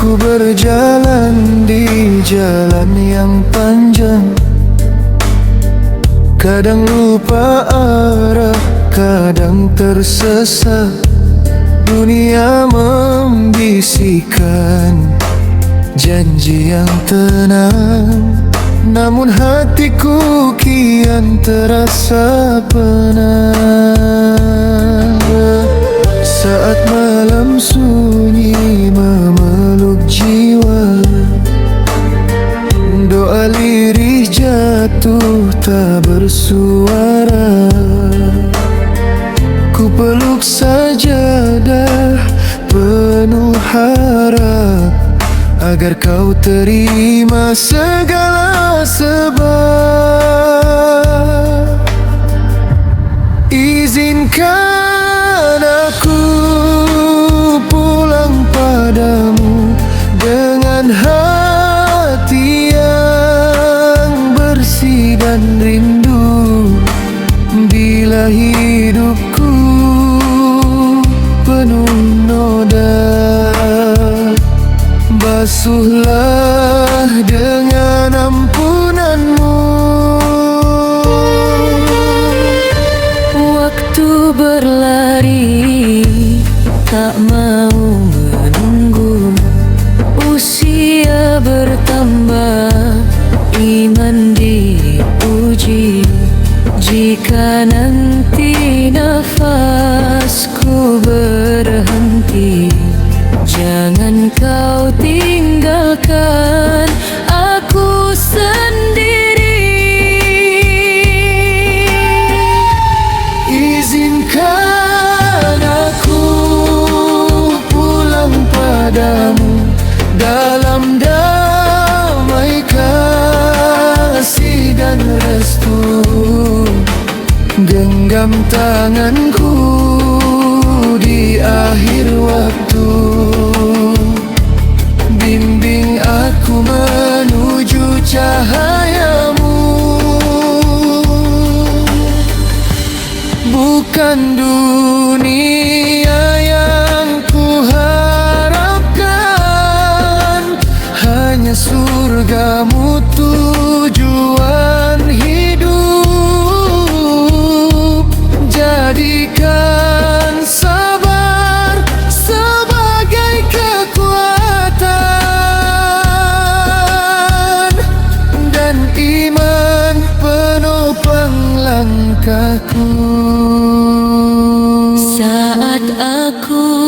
Ku berjalan di jalan yang panjang, kadang lupa arah, kadang tersesat. Dunia membisikkan janji yang tenang, namun hatiku kian terasa penat. Saat malam sunyi memeluk jiwa, doa lirih jatuh tak bersuara. Ku peluk sajadah penuh harap, agar kau terima segala sebab. Izinkan aku pulang padamu dengan hati yang bersih dan rindu. Bila hidupku penuh noda, basuhlah dengan ampunanmu. Waktu berlari tak mau menunggu, usia bertambah, iman diuji. Jika nanti nafasku berhenti, jangan kau tinggalkan aku sendiri. Izinkan aku pulang padamu dalam damai kasih dan restu. Genggam tanganku di akhir waktu, bimbing aku menuju cahayamu. Bukan dunia yang ku harapkan, hanya surgamu tujuan hidup. Jadikan sabar sebagai kekuatan, dan iman penopang langkahku. Saat aku